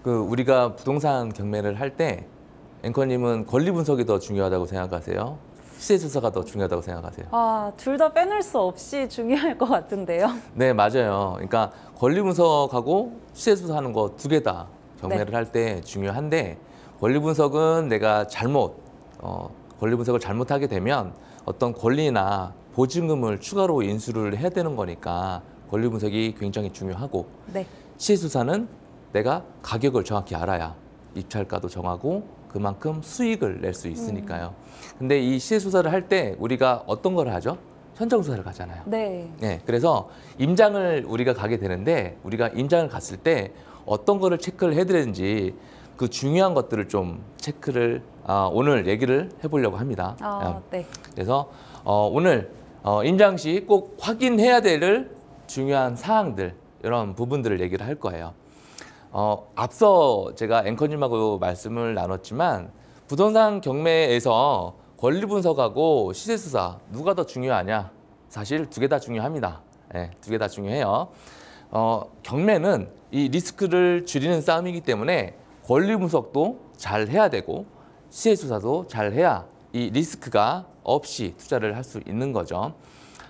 우리가 부동산 경매를 할 때 앵커님은 권리 분석이 더 중요하다고 생각하세요? 시세 조사가 더 중요하다고 생각하세요? 둘 다 빼놓을 수 없이 중요할 것 같은데요. 네, 맞아요. 그러니까 권리 분석하고 시세 조사하는 거 두 개 다 경매를 할 때 중요한데 권리 분석은 내가 권리 분석을 잘못하게 되면 어떤 권리나 보증금을 추가로 인수를 해야 되는 거니까 권리 분석이 굉장히 중요하고 네. 시세 조사는 내가 가격을 정확히 알아야 입찰가도 정하고 그만큼 수익을 낼 수 있으니까요. 근데 이 시세 조사를 할 때 우리가 어떤 걸 하죠? 현장 조사를 가잖아요. 네. 네, 그래서 임장을 우리가 가게 되는데 우리가 임장을 갔을 때 어떤 거를 체크를 해야 되는지 그 중요한 것들을 좀 체크를 오늘 얘기를 해보려고 합니다. 네. 그래서 오늘 임장 시 꼭 확인해야 될 중요한 사항들 이런 부분들을 얘기를 할 거예요. 앞서 제가 앵커님하고 말씀을 나눴지만 부동산 경매에서 권리 분석하고 시세 조사 누가 더 중요하냐? 사실 두 개 다 중요합니다. 네, 두 개 다 중요해요. 경매는 이 리스크를 줄이는 싸움이기 때문에 권리 분석도 잘 해야 되고 시세 조사도 잘 해야 이 리스크가 없이 투자를 할 수 있는 거죠.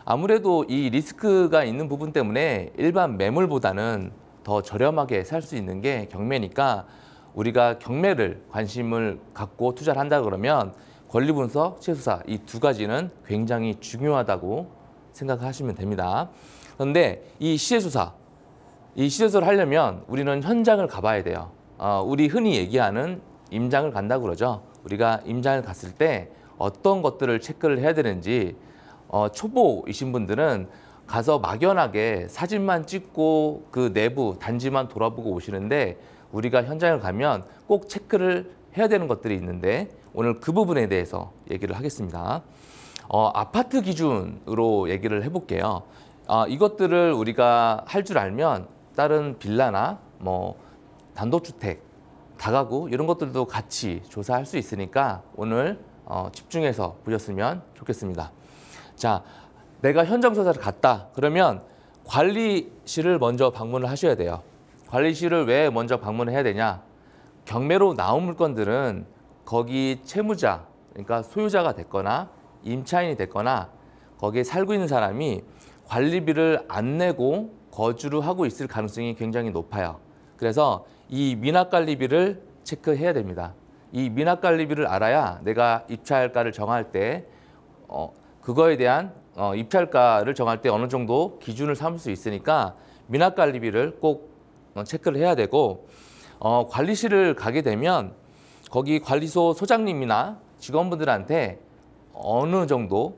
아무래도 이 리스크가 있는 부분 때문에 일반 매물보다는 더 저렴하게 살 수 있는 게 경매니까 우리가 경매를 관심을 갖고 투자를 한다 그러면 권리 분석, 시세 조사 이 두 가지는 굉장히 중요하다고 생각하시면 됩니다. 그런데 이 시세 조사를 하려면 우리는 현장을 가봐야 돼요. 우리 흔히 얘기하는 임장을 간다고 그러죠. 우리가 임장을 갔을 때 어떤 것들을 체크를 해야 되는지 초보이신 분들은 가서 막연하게 사진만 찍고 그 내부 단지만 돌아보고 오시는데 우리가 현장을 가면 꼭 체크를 해야 되는 것들이 있는데 오늘 그 부분에 대해서 얘기를 하겠습니다. 아파트 기준으로 얘기를 해볼게요. 이것들을 우리가 할 줄 알면 다른 빌라나 단독주택, 다가구 이런 것들도 같이 조사할 수 있으니까 오늘 집중해서 보셨으면 좋겠습니다. 자, 내가 현장 조사를 갔다 그러면 관리실을 먼저 방문을 하셔야 돼요. 관리실을 왜 먼저 방문을 해야 되냐? 경매로 나온 물건들은 거기 채무자, 그러니까 소유자가 됐거나 임차인이 됐거나 거기에 살고 있는 사람이 관리비를 안 내고 거주를 하고 있을 가능성이 굉장히 높아요. 그래서 이 미납관리비를 체크해야 됩니다. 이 미납관리비를 알아야 내가 입찰가를 정할 때 그거에 대한 입찰가를 정할 때 어느 정도 기준을 삼을 수 있으니까 미납관리비를 꼭 체크를 해야 되고 관리실을 가게 되면 거기 관리소 소장님이나 직원분들한테 어느 정도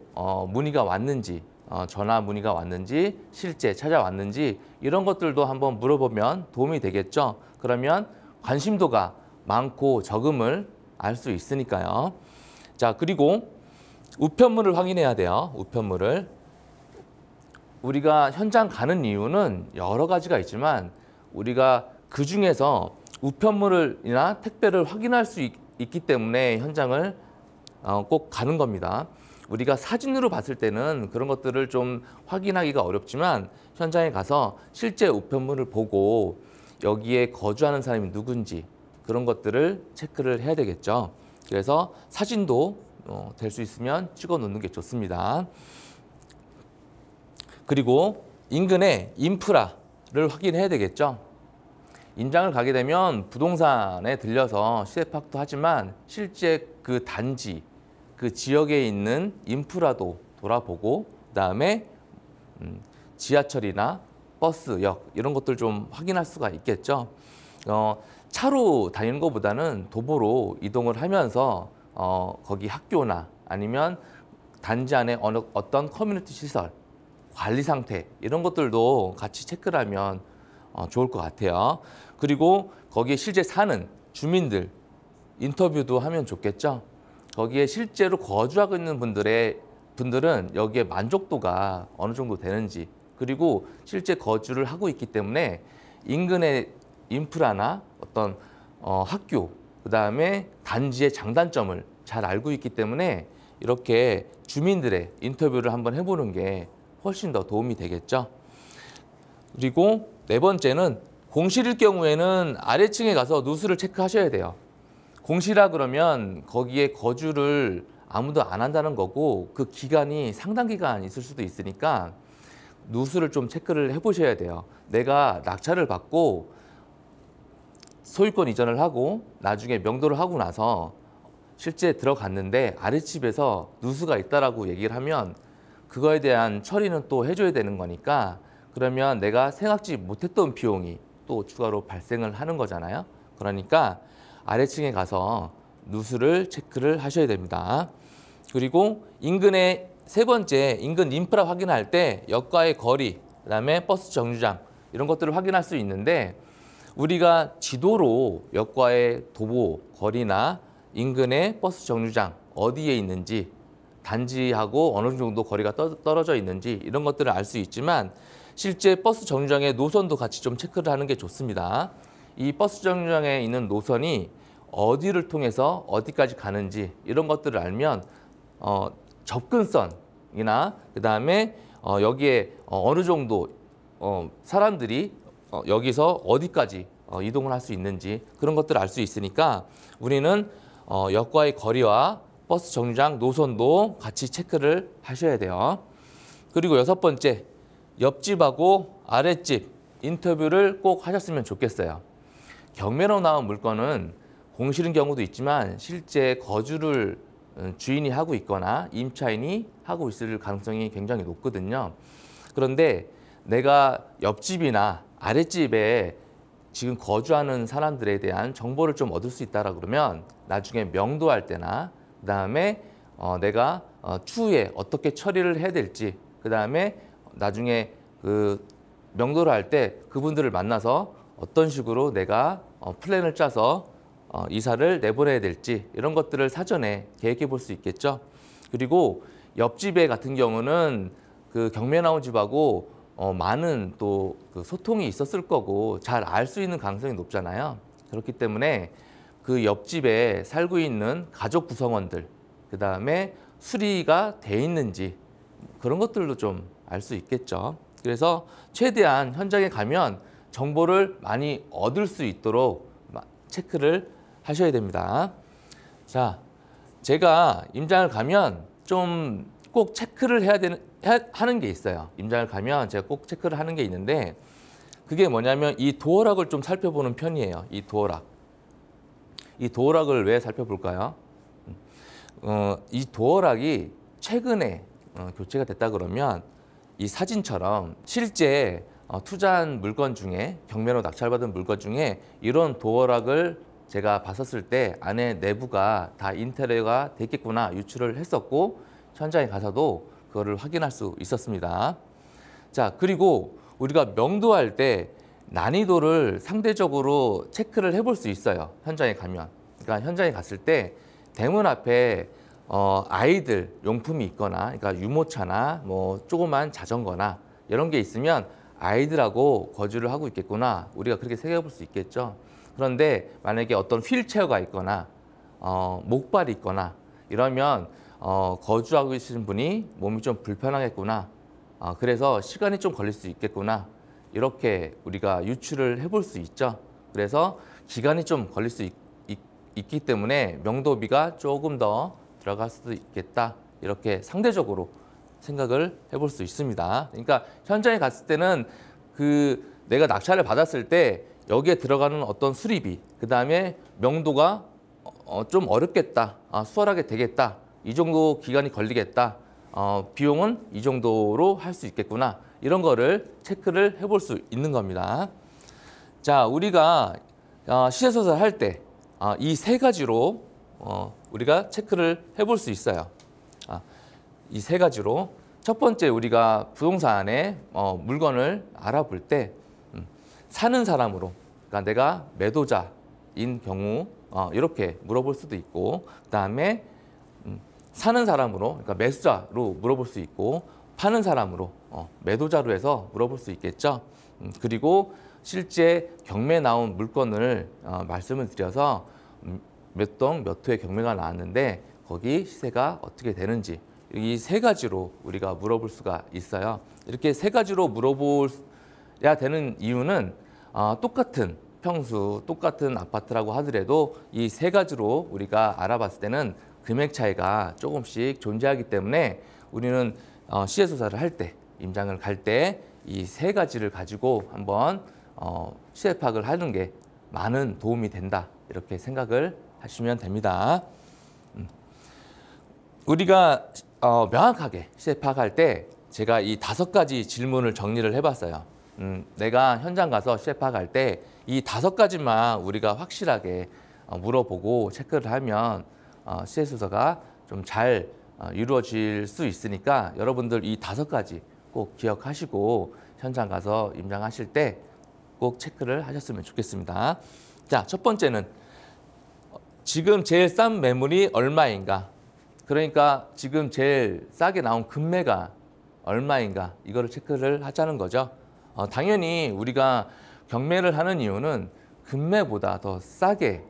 문의가 왔는지 전화 문의가 왔는지 실제 찾아왔는지 이런 것들도 한번 물어보면 도움이 되겠죠. 그러면 관심도가 많고 적음을 알 수 있으니까요. 자, 그리고 우편물을 확인해야 돼요. 우편물을. 우리가 현장 가는 이유는 여러 가지가 있지만 우리가 그중에서 우편물이나 택배를 확인할 수 있기 때문에 현장을 꼭 가는 겁니다. 우리가 사진으로 봤을 때는 그런 것들을 좀 확인하기가 어렵지만 현장에 가서 실제 우편물을 보고 여기에 거주하는 사람이 누군지 그런 것들을 체크를 해야 되겠죠. 그래서 사진도 될 수 있으면 찍어 놓는 게 좋습니다. 그리고 인근의 인프라를 확인해야 되겠죠. 임장을 가게 되면 부동산에 들려서 시세 파악도 하지만 실제 그 단지, 그 지역에 있는 인프라도 돌아보고 그다음에 지하철이나 버스역 이런 것들 좀 확인할 수가 있겠죠. 차로 다니는 것보다는 도보로 이동을 하면서 거기 학교나 아니면 단지 안에 어떤 커뮤니티 시설, 관리 상태 이런 것들도 같이 체크를 하면 좋을 것 같아요. 그리고 거기에 실제 사는 주민들 인터뷰도 하면 좋겠죠. 거기에 실제로 거주하고 있는 분들은 여기에 만족도가 어느 정도 되는지 그리고 실제 거주를 하고 있기 때문에 인근의 인프라나 어떤 학교 그다음에 단지의 장단점을 잘 알고 있기 때문에 이렇게 주민들의 인터뷰를 한번 해보는 게 훨씬 더 도움이 되겠죠. 그리고 네 번째는 공실일 경우에는 아래층에 가서 누수를 체크하셔야 돼요. 공실이라 그러면 거기에 거주를 아무도 안 한다는 거고 그 기간이 상당 기간 있을 수도 있으니까 누수를 좀 체크를 해보셔야 돼요. 내가 낙찰을 받고 소유권 이전을 하고 나중에 명도를 하고 나서 실제 들어갔는데 아랫집에서 누수가 있다라고 얘기를 하면 그거에 대한 처리는 또 해줘야 되는 거니까 그러면 내가 생각지 못했던 비용이 또 추가로 발생을 하는 거잖아요. 그러니까 아래층에 가서 누수를 체크를 하셔야 됩니다. 그리고 인근의 세 번째, 인근 인프라 확인할 때 역과의 거리, 그다음에 버스 정류장 이런 것들을 확인할 수 있는데 우리가 지도로 역과의 도보, 거리나 인근의 버스 정류장 어디에 있는지 단지하고 어느 정도 거리가 떨어져 있는지 이런 것들을 알 수 있지만 실제 버스 정류장의 노선도 같이 좀 체크를 하는 게 좋습니다. 이 버스 정류장에 있는 노선이 어디를 통해서 어디까지 가는지 이런 것들을 알면 접근성이나 그다음에 여기에 어느 정도 사람들이 여기서 어디까지 이동을 할 수 있는지 그런 것들을 알 수 있으니까 우리는 역과의 거리와 버스 정류장 노선도 같이 체크를 하셔야 돼요. 그리고 여섯 번째, 옆집하고 아랫집 인터뷰를 꼭 하셨으면 좋겠어요. 경매로 나온 물건은 공실인 경우도 있지만 실제 거주를 주인이 하고 있거나 임차인이 하고 있을 가능성이 굉장히 높거든요. 그런데 내가 옆집이나 아랫집에 지금 거주하는 사람들에 대한 정보를 좀 얻을 수 있다라 그러면 나중에 명도할 때나 그다음에 내가 추후에 어떻게 처리를 해야 될지 그다음에 나중에 그 명도를 할 때 그분들을 만나서 어떤 식으로 내가 플랜을 짜서 이사를 내보내야 될지 이런 것들을 사전에 계획해 볼 수 있겠죠. 그리고 옆집에 같은 경우는 그 경매 나온 집하고 많은 또 그 소통이 있었을 거고 잘 알 수 있는 가능성이 높잖아요. 그렇기 때문에 그 옆집에 살고 있는 가족 구성원들, 그다음에 수리가 돼 있는지 그런 것들도 좀 알 수 있겠죠. 그래서 최대한 현장에 가면 정보를 많이 얻을 수 있도록 체크를 하셔야 됩니다. 자, 제가 임장을 가면 좀 꼭 체크를 하는 게 있어요. 임장을 가면 제가 꼭 체크를 하는 게 있는데 그게 뭐냐면 이 도어락을 좀 살펴보는 편이에요. 이 도어락. 이 도어락을 왜 살펴볼까요? 이 도어락이 최근에 교체가 됐다 그러면 이 사진처럼 실제 투자한 물건 중에 경매로 낙찰받은 물건 중에 이런 도어락을 제가 봤었을 때 안에 내부가 다 인테리어가 됐겠구나 유출을 했었고 현장에 가서도 그거를 확인할 수 있었습니다. 자, 그리고 우리가 명도할 때 난이도를 상대적으로 체크를 해볼 수 있어요. 현장에 가면. 그러니까 현장에 갔을 때 대문 앞에 아이들 용품이 있거나 그러니까 유모차나 뭐 조그만 자전거나 이런 게 있으면 아이들하고 거주를 하고 있겠구나 우리가 그렇게 생각해 볼 수 있겠죠. 그런데 만약에 어떤 휠체어가 있거나 목발이 있거나 이러면 거주하고 계시는 분이 몸이 좀 불편하겠구나. 그래서 시간이 좀 걸릴 수 있겠구나. 이렇게 우리가 유추를 해볼 수 있죠. 그래서 기간이 좀 걸릴 수 있기 때문에 명도비가 조금 더 들어갈 수도 있겠다. 이렇게 상대적으로 생각을 해볼 수 있습니다. 그러니까 현장에 갔을 때는 그 내가 낙찰을 받았을 때 여기에 들어가는 어떤 수리비, 그 다음에 명도가 좀 어렵겠다, 수월하게 되겠다, 이 정도 기간이 걸리겠다, 비용은 이 정도로 할 수 있겠구나, 이런 거를 체크를 해볼 수 있는 겁니다. 자, 우리가 시세조사를 할 때 이 세 가지로 우리가 체크를 해볼 수 있어요. 이 세 가지로 첫 번째 우리가 부동산에 물건을 알아볼 때 사는 사람으로, 그러니까 내가 매도자인 경우 이렇게 물어볼 수도 있고, 그다음에 사는 사람으로, 그러니까 매수자로 물어볼 수 있고, 파는 사람으로 매도자로 해서 물어볼 수 있겠죠. 그리고 실제 경매 나온 물건을 말씀을 드려서 몇 동 몇 호의 경매가 나왔는데 거기 시세가 어떻게 되는지 이 세 가지로 우리가 물어볼 수가 있어요. 이렇게 세 가지로 물어봐야 되는 이유는 똑같은 평수, 똑같은 아파트라고 하더라도 이 세 가지로 우리가 알아봤을 때는 금액 차이가 조금씩 존재하기 때문에 우리는 시세 조사를 할 때, 임장을 갈 때 이 세 가지를 가지고 한번 시세 파악을 하는 게 많은 도움이 된다. 이렇게 생각을 하시면 됩니다. 우리가 명확하게 시세 파악할 때 제가 이 5가지 질문을 정리를 해봤어요. 내가 현장 가서 시세 파악할 때 이 5가지만 우리가 확실하게 물어보고 체크를 하면 시세 조사가 좀 잘 이루어질 수 있으니까 여러분들 이 5가지 꼭 기억하시고 현장 가서 임장하실 때 꼭 체크를 하셨으면 좋겠습니다. 자, 첫 번째는 지금 제일 싼 매물이 얼마인가? 그러니까 지금 제일 싸게 나온 금매가 얼마인가? 이거를 체크를 하자는 거죠. 당연히 우리가 경매를 하는 이유는 금매보다 더 싸게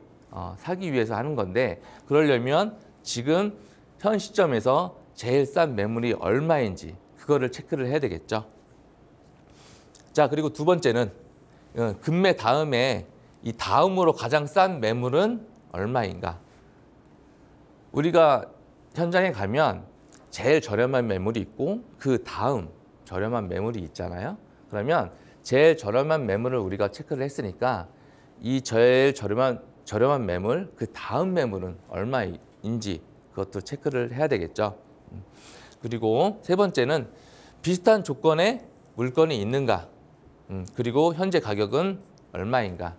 사기 위해서 하는 건데 그러려면 지금 현 시점에서 제일 싼 매물이 얼마인지 그거를 체크를 해야 되겠죠. 자, 그리고 두 번째는 금매 다음에 이 다음으로 가장 싼 매물은 얼마인가? 우리가 현장에 가면 제일 저렴한 매물이 있고 그 다음 저렴한 매물이 있잖아요. 그러면 제일 저렴한 매물을 우리가 체크를 했으니까 이 제일 저렴한 매물, 그 다음 매물은 얼마인지 그것도 체크를 해야 되겠죠. 그리고 세 번째는 비슷한 조건의 물건이 있는가? 그리고 현재 가격은 얼마인가?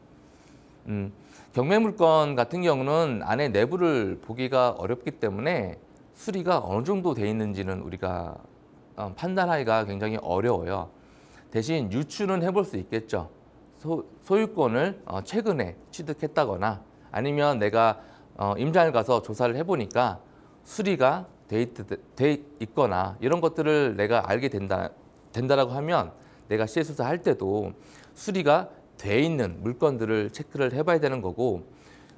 경매 물건 같은 경우는 안에 내부를 보기가 어렵기 때문에 수리가 어느 정도 돼 있는지는 우리가 판단하기가 굉장히 어려워요. 대신 유추는 해볼 수 있겠죠. 소유권을 최근에 취득했다거나 아니면 내가 임장을 가서 조사를 해보니까 수리가 돼 있거나 이런 것들을 내가 알게 된다라고 하면 내가 시세 조사할 때도 수리가 돼 있는 물건들을 체크를 해봐야 되는 거고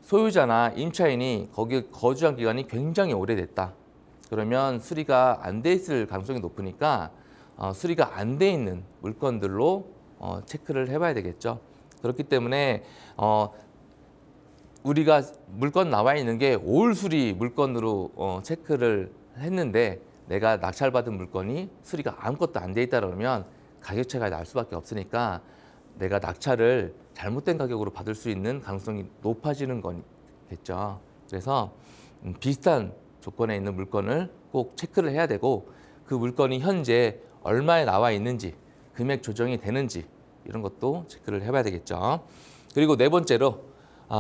소유자나 임차인이 거기 거주한 기간이 굉장히 오래됐다. 그러면 수리가 안 돼 있을 가능성이 높으니까 수리가 안 돼 있는 물건들로 체크를 해봐야 되겠죠. 그렇기 때문에 우리가 물건 나와 있는 게 올 수리 물건으로 체크를 했는데 내가 낙찰받은 물건이 수리가 아무것도 안 돼 있다 그러면 가격 차이가 날 수밖에 없으니까 내가 낙찰을 잘못된 가격으로 받을 수 있는 가능성이 높아지는 거겠죠. 그래서 비슷한 조건에 있는 물건을 꼭 체크를 해야 되고 그 물건이 현재 얼마에 나와 있는지 금액 조정이 되는지 이런 것도 체크를 해봐야 되겠죠. 그리고 네 번째로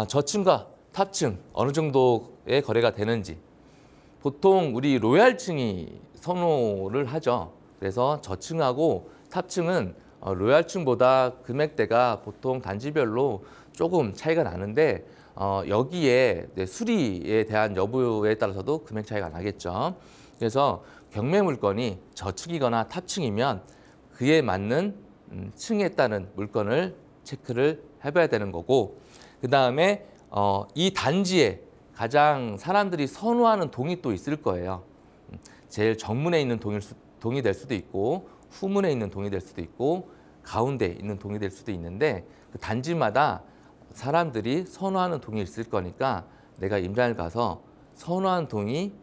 저층과 탑층 어느 정도의 거래가 되는지 보통 우리 로얄층이 선호를 하죠. 그래서 저층하고 탑층은 로얄층보다 금액대가 보통 단지별로 조금 차이가 나는데 여기에 수리에 대한 여부에 따라서도 금액 차이가 나겠죠. 그래서 경매 물건이 저층이거나 탑층이면 그에 맞는 층에 따른 물건을 체크를 해봐야 되는 거고 그 다음에 이 단지에 가장 사람들이 선호하는 동이 또 있을 거예요. 제일 정문에 있는 동이 될 수도 있고 후문에 있는 동이 될 수도 있고 가운데 있는 동이 될 수도 있는데 그 단지마다 사람들이 선호하는 동이 있을 거니까 내가 임장을 가서 선호하는 동이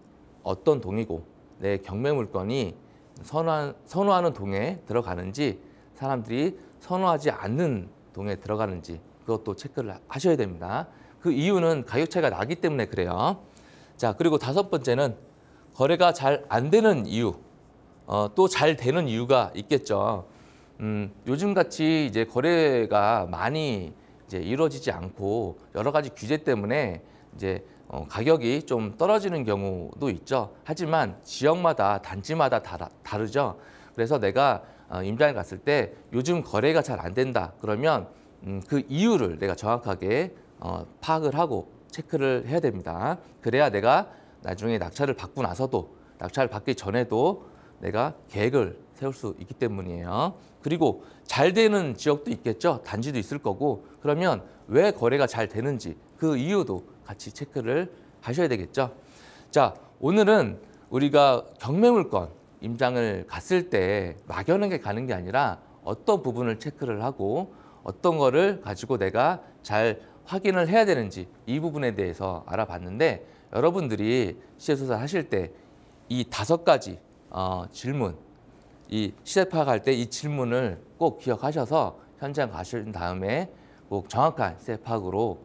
어떤 동이고 내 경매 물건이 선호하는 동에 들어가는지 사람들이 선호하지 않는 동에 들어가는지 그것도 체크를 하셔야 됩니다. 그 이유는 가격 차이가 나기 때문에 그래요. 자, 그리고 다섯 번째는 거래가 잘 안 되는 이유, 또 잘 되는 이유가 있겠죠. 요즘 같이 이제 거래가 많이 이제 이루어지지 않고 여러 가지 규제 때문에 이제 가격이 좀 떨어지는 경우도 있죠. 하지만 지역마다 단지마다 다르죠. 그래서 내가 임장을 갔을 때 요즘 거래가 잘 안 된다 그러면 그 이유를 내가 정확하게 파악을 하고 체크를 해야 됩니다. 그래야 내가 나중에 낙찰을 받고 나서도 낙찰을 받기 전에도 내가 계획을 세울 수 있기 때문이에요. 그리고 잘 되는 지역도 있겠죠. 단지도 있을 거고 그러면 왜 거래가 잘 되는지 그 이유도 같이 체크를 하셔야 되겠죠. 자, 오늘은 우리가 경매물건 임장을 갔을 때 막연하게 가는 게 아니라 어떤 부분을 체크를 하고 어떤 거를 가지고 내가 잘 확인을 해야 되는지 이 부분에 대해서 알아봤는데 여러분들이 시세조사 하실 때 이 5가지 질문, 이 시세 파악할 때 이 질문을 꼭 기억하셔서 현장 가신 다음에 꼭 정확한 시세 파악으로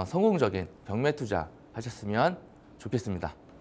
성공적인 경매 투자 하셨으면 좋겠습니다.